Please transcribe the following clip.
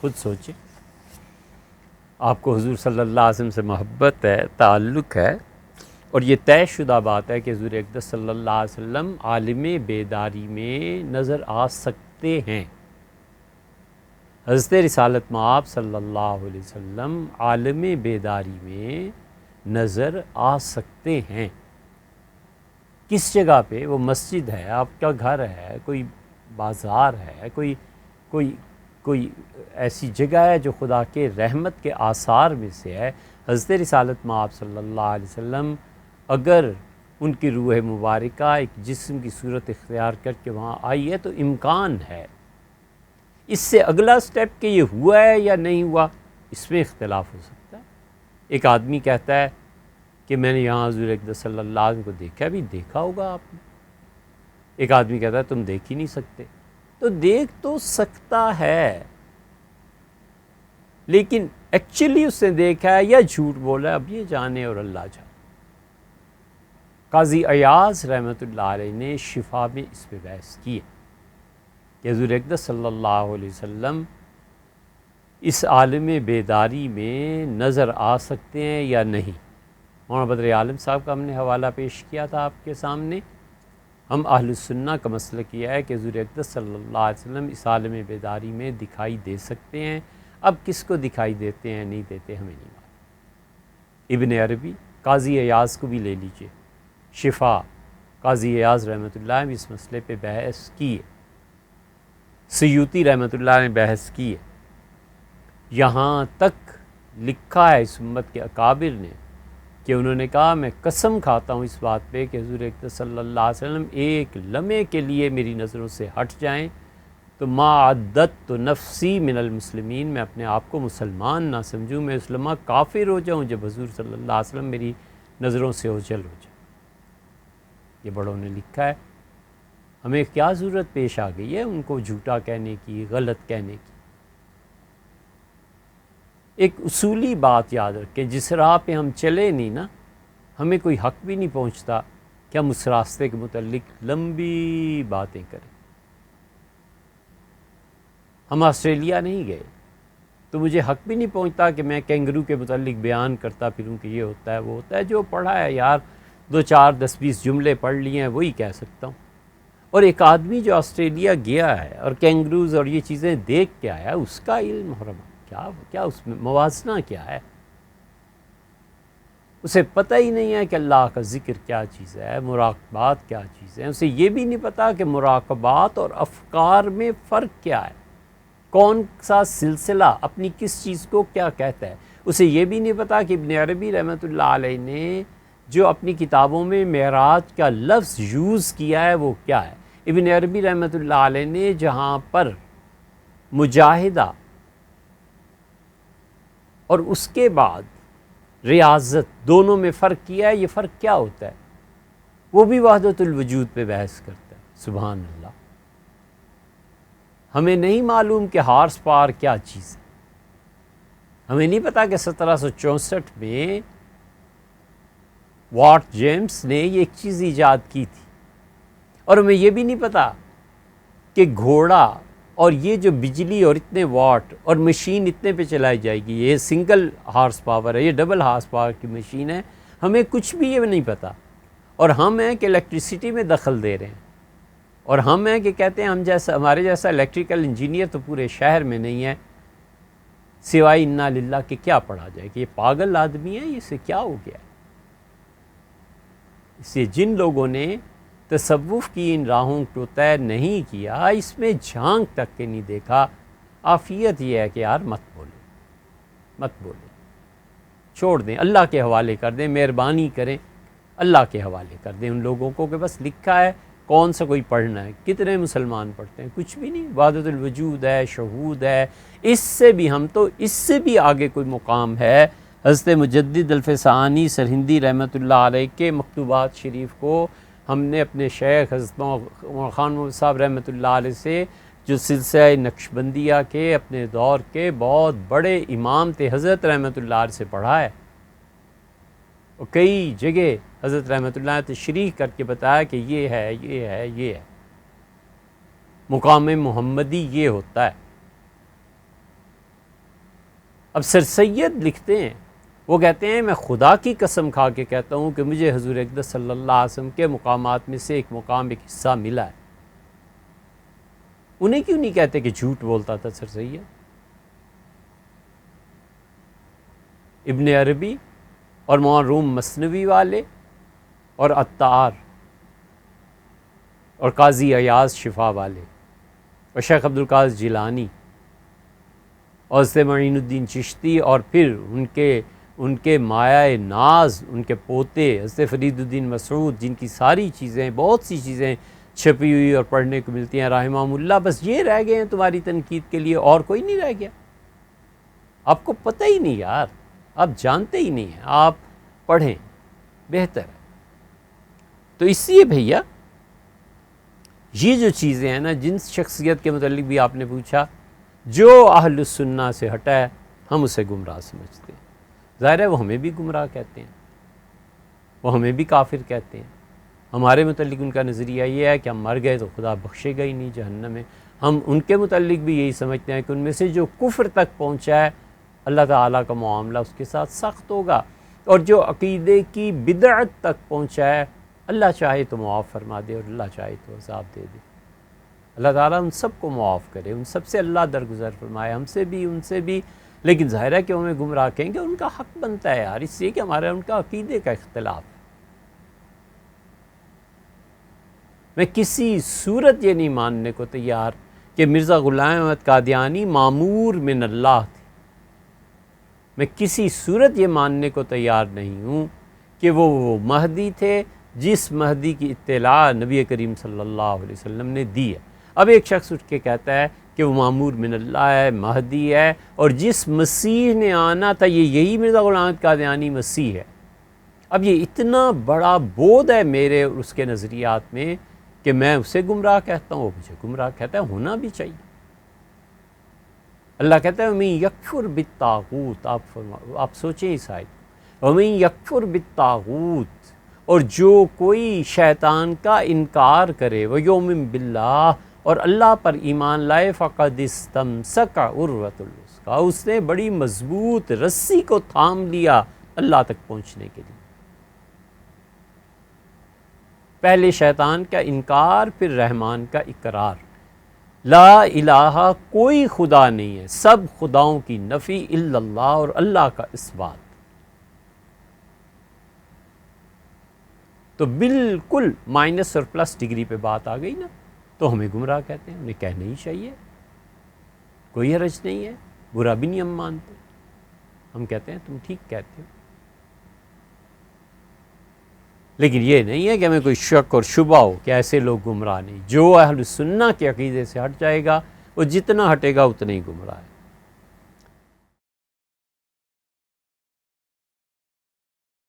خود سوچیں، آپ کو حضور صلی اللہ علیہ وسلم سے محبت ہے، تعلق ہے، اور یہ طے شدہ بات ہے کہ حضور اقدس صلی اللہ علیہ وسلم عالم بیداری میں نظر آ سکتے ہیں۔ حضرت رسالت مآب صلی اللہ علیہ وسلم عالم بیداری میں نظر آ سکتے ہیں۔ کس جگہ پہ؟ وہ مسجد ہے، آپ کا گھر ہے، کوئی بازار ہے، کوئی ایسی جگہ ہے جو خدا کے رحمت کے آثار میں سے ہے۔ حضرت رسالت مآب صلی اللہ علیہ وسلم اگر ان کی روح مبارکہ ایک جسم کی صورت اختیار کر کے وہاں آئی ہے تو امکان ہے۔ اس سے اگلا سٹیپ کہ یہ ہوا ہے یا نہیں ہوا، اس میں اختلاف ہو سکتا ہے۔ ایک آدمی کہتا ہے کہ میں نے یہاں حضور اقدس صلی اللہ علیہ وسلم کو دیکھا، بھی دیکھا ہوگا آپ نے۔ ایک آدمی کہتا ہے تم دیکھ ہی نہیں سکتے، تو دیکھ تو سکتا ہے، لیکن ایکچولی اس نے دیکھا ہے یا جھوٹ بولا ہے، اب یہ جانے اور اللہ جانے۔ قاضی ایاز رحمۃ اللہ علیہ نے شفا میں اس پہ بحث کی ہے کہ حضور اقدس صلی اللہ علیہ وسلم اس عالم بیداری میں نظر آ سکتے ہیں یا نہیں۔ مولانا بدر عالم صاحب کا ہم نے حوالہ پیش کیا تھا آپ کے سامنے۔ ہم اہل السنہ کا مسلک یہ ہے کہ حضور اقدس صلی اللہ علیہ وسلم اس عالم بیداری میں دکھائی دے سکتے ہیں۔ اب کس کو دکھائی دیتے ہیں نہیں دیتے ہمیں نہیں معلوم۔ ابن عربی، قاضی ایاز کو بھی لے لیجئے، شفا، قاضی ایاز رحمۃ اللہ نے اس مسئلے پہ بحث کی ہے، سیوطی رحمۃ اللہ نے بحث کی ہے، یہاں تک لکھا ہے اس امت کے اکابر نے کہ انہوں نے کہا میں قسم کھاتا ہوں اس بات پہ کہ حضور اقدس صلی اللہ علیہ وسلم ایک لمحے کے لیے میری نظروں سے ہٹ جائیں تو ما عدت تو نفسی من المسلمین، میں اپنے آپ کو مسلمان نہ سمجھوں، میں اس لمحہ کافر ہو جاؤں جب حضور صلی اللہ علیہ وسلم میری نظروں سے اوجھل ہو جائے۔ یہ بڑوں نے لکھا ہے، ہمیں کیا ضرورت پیش آ گئی ہے ان کو جھوٹا کہنے کی، غلط کہنے کی۔ ایک اصولی بات یاد رکھیں، جس راہ پہ ہم چلے نہیں نا، ہمیں کوئی حق بھی نہیں پہنچتا کہ ہم اس راستے کے متعلق لمبی باتیں کریں۔ ہم آسٹریلیا نہیں گئے تو مجھے حق بھی نہیں پہنچتا کہ میں کینگرو کے متعلق بیان کرتا پھروں کہ یہ ہوتا ہے وہ ہوتا ہے۔ جو پڑھا ہے یار، 2 4 10 20 جملے پڑھ لیے ہیں وہی کہہ سکتا ہوں۔ اور ایک آدمی جو آسٹریلیا گیا ہے اور کینگروز اور یہ چیزیں دیکھ کے آیا، اس کا علم محرم کیا اس میں موازنہ کیا ہے؟ اسے پتہ ہی نہیں ہے کہ اللہ کا ذکر کیا چیز ہے، مراقبات کیا چیز ہے۔ اسے یہ بھی نہیں پتا کہ مراقبات اور افکار میں فرق کیا ہے، کون سا سلسلہ اپنی کس چیز کو کیا کہتا ہے۔ اسے یہ بھی نہیں پتا کہ ابن عربی رحمۃ اللہ علیہ نے جو اپنی کتابوں میں معراج کا لفظ یوز کیا ہے وہ کیا ہے۔ ابن عربی رحمۃ اللہ علیہ نے جہاں پر مجاہدہ اور اس کے بعد ریاضت دونوں میں فرق کیا ہے، یہ فرق کیا ہوتا ہے، وہ بھی وحدت الوجود پہ بحث کرتا ہے۔ سبحان اللہ، ہمیں نہیں معلوم کہ ہارس پاور کیا چیز ہے، ہمیں نہیں پتا کہ 1764 میں واٹ جیمس نے یہ ایک چیز ایجاد کی تھی، اور ہمیں یہ بھی نہیں پتا کہ گھوڑا اور یہ جو بجلی اور اتنے واٹ اور مشین اتنے پہ چلائی جائے گی، یہ سنگل ہارس پاور ہے، یہ ڈبل ہارس پاور کی مشین ہے، ہمیں کچھ بھی یہ نہیں پتا۔ اور ہم ہیں کہ الیکٹریسٹی میں دخل دے رہے ہیں، اور ہم ہیں کہ کہتے ہیں ہمارے جیسا الیکٹریکل انجینئر تو پورے شہر میں نہیں ہے، سوائے انا للہ کہ کیا پڑھا جائے کہ یہ پاگل آدمی ہے، اسے کیا ہو گیا ہے۔ اس لیے جن لوگوں نے تصوف کی ان راہوں کو طے نہیں کیا، اس میں جھانک تک کے نہیں دیکھا، عافیت یہ ہے کہ یار مت بولیں، چھوڑ دیں، اللہ کے حوالے کر دیں، مہربانی کریں اللہ کے حوالے کر دیں ان لوگوں کو کہ بس لکھا ہے، کون سا کوئی پڑھنا ہے، کتنے مسلمان پڑھتے ہیں، کچھ بھی نہیں، وحدت الوجود ہے، شہود ہے، اس سے بھی آگے کوئی مقام ہے۔ حضرت مجدد الفسانی سرہندی رحمۃ اللہ علیہ کے مکتوبات شریف کو ہم نے اپنے شیخ حضرت خان محمد صاحب رحمۃ اللہ علیہ سے، جو سلسلہ نقشبندیہ کے اپنے دور کے بہت بڑے امام تھے، حضرت رحمۃ اللہ علیہ سے پڑھا ہے، اور کئی جگہ حضرت رحمۃ اللہ علیہ تشریح کر کے بتایا کہ یہ ہے مقام محمدی یہ ہوتا ہے۔ اب سر سید لکھتے ہیں، وہ کہتے ہیں میں خدا کی قسم کھا کے کہتا ہوں کہ مجھے حضور اقدس صلی اللہ علیہ وسلم کے مقامات میں سے ایک مقام، ایک حصہ ملا ہے۔ انہیں کیوں نہیں کہتے کہ جھوٹ بولتا تھا سر سید؟ ابن عربی اور مولانا روم مثنوی والے اور عطار اور قاضی ایاز شفا والے اور شیخ عبدالقادر جیلانی اور حضرت معین الدین چشتی اور پھر ان کے مایہ ناز، ان کے پوتے حضرت فرید الدین مسعود، جن کی ساری چیزیں، بہت سی چیزیں چھپی ہوئی اور پڑھنے کو ملتی ہیں رحمہم اللہ، بس یہ رہ گئے ہیں تمہاری تنقید کے لیے، اور کوئی نہیں رہ گیا۔ آپ کو پتہ ہی نہیں یار، آپ جانتے ہی نہیں ہیں، آپ پڑھیں بہتر ہے۔ تو اس لیے بھیا یہ جو چیزیں ہیں نا، جن شخصیت کے متعلق بھی آپ نے پوچھا، جو اہل السنہ سے ہٹا ہے ہم اسے گمراہ سمجھتے ہیں۔ ظاہر ہے وہ ہمیں بھی گمراہ کہتے ہیں، وہ ہمیں بھی کافر کہتے ہیں۔ ہمارے متعلق ان کا نظریہ یہ ہے کہ ہم مر گئے تو خدا بخشے گا ہی نہیں، جہنم میں۔ ہم ان کے متعلق بھی یہی سمجھتے ہیں کہ ان میں سے جو کفر تک پہنچا ہے اللہ تعالیٰ کا معاملہ اس کے ساتھ سخت ہوگا، اور جو عقیدے کی بدعت تک پہنچا ہے اللہ چاہے تو معاف فرما دے اور اللہ چاہے تو عذاب دے دے۔ اللہ تعالیٰ ان سب کو معاف کرے، ان سب سے اللہ درگزر فرمائے، ہم سے بھی ان سے بھی۔ لیکن ظاہر ہے کہ ہمیں گمراہ کہیں گے، ان کا حق بنتا ہے یار، اس لیے کہ ہمارا ان کا عقیدے کا اختلاف ہے۔ میں کسی صورت یہ نہیں ماننے کو تیار کہ مرزا غلام احمد قادیانی معمور من اللہ تھے۔ میں کسی صورت یہ ماننے کو تیار نہیں ہوں کہ وہ مہدی تھے جس مہدی کی اطلاع نبی کریم صلی اللہ علیہ وسلم نے دی ہے۔ اب ایک شخص اٹھ کے کہتا ہے کہ وہ معمور من اللہ ہے، مہدی ہے، اور جس مسیح نے آنا تھا یہی مرزا غلام احمد قادیانی مسیح ہے۔ اب یہ اتنا بڑا بودھ ہے میرے اور اس کے نظریات میں کہ میں اسے گمراہ کہتا ہوں، وہ مجھے گمراہ کہتا ہے، ہونا بھی چاہیے۔ اللہ کہتا ہے وَمَن یکفر بالطاغوت، آپ سوچیں اس آیت، وَمَن یکفر بالطاغوت، اور جو کوئی شیطان کا انکار کرے، وَیُؤْمِن بِاللَّہ، اور اللہ پر ایمان لائے، فَقَدِ اسْتَمْسَكَ عُرْوَةَ الْوُثْقَىٰ، اس نے بڑی مضبوط رسی کو تھام لیا اللہ تک پہنچنے کے لیے۔ پہلے شیطان کا انکار، پھر رحمان کا اقرار۔ لا الہ، کوئی خدا نہیں ہے، سب خداؤں کی نفی، الا اللہ، اور اللہ کا اثبات۔ تو بالکل مائنس اور پلس ڈگری پہ بات آ گئی نا، تو ہمیں گمراہ کہتے ہیں، انہیں کہنا ہی چاہیے، کوئی حرج نہیں ہے، برا بھی نہیں ہم مانتے، ہم کہتے ہیں تم ٹھیک کہتے ہو۔ لیکن یہ نہیں ہے کہ ہمیں کوئی شک اور شبہ ہو کہ ایسے لوگ گمراہ نہیں۔ جو اہل سنہ کے عقیدے سے ہٹ جائے گا وہ جتنا ہٹے گا اتنا ہی گمراہ ہے۔